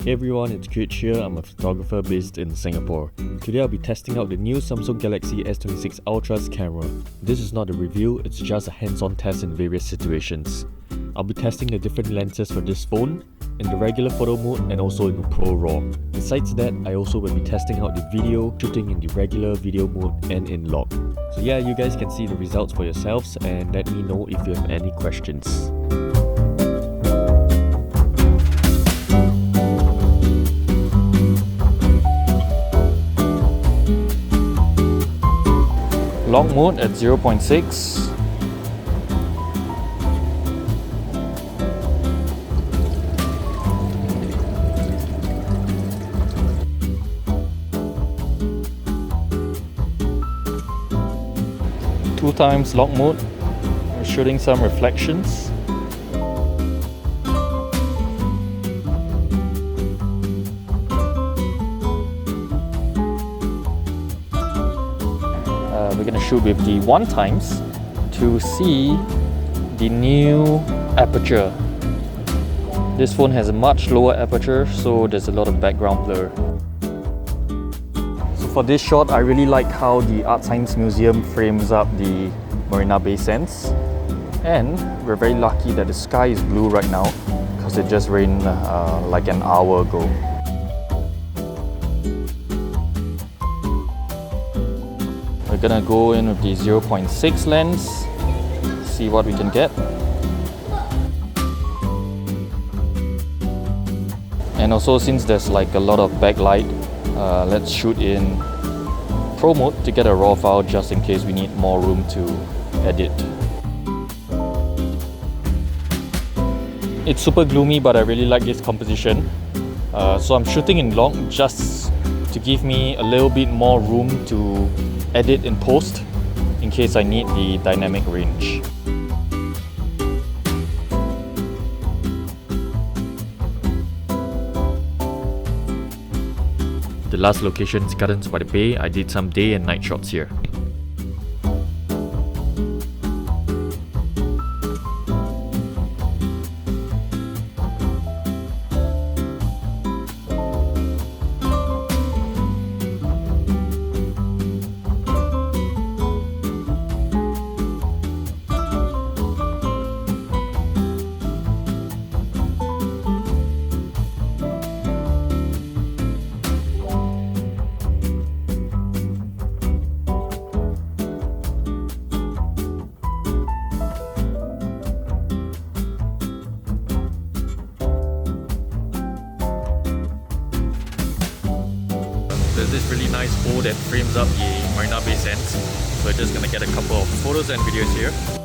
Hey everyone, it's Krit here. I'm a photographer based in Singapore. Today I'll be testing out the new Samsung Galaxy S26 Ultra's camera. This is not a review, it's just a hands-on test in various situations. I'll be testing the different lenses for this phone, in the regular photo mode and also in the Pro RAW. Besides that, I also will be testing out the video, shooting in the regular video mode and in log. So yeah, you guys can see the results for yourselves and let me know if you have any questions. Log mode at 0.6. Two times log mode. We're shooting some reflections. We're going to shoot with the 1 times to see the new aperture. This phone has a much lower aperture, so there's a lot of background blur. So for this shot, I really like how the Art Science Museum frames up the Marina Bay Sands. And we're very lucky that the sky is blue right now because it just rained like an hour ago. We're gonna go in with the 0.6 lens, see what we can get. And also, since there's like a lot of backlight, let's shoot in Pro mode to get a raw file just in case we need more room to edit. It's super gloomy, but I really like this composition. So I'm shooting in log just to give me a little bit more room to edit in post in case I need the dynamic range. The last location is Gardens by the Bay. I did some day and night shots here. There's this really nice pole that frames up the Marina Bay Sands. So we're just gonna get a couple of photos and videos here.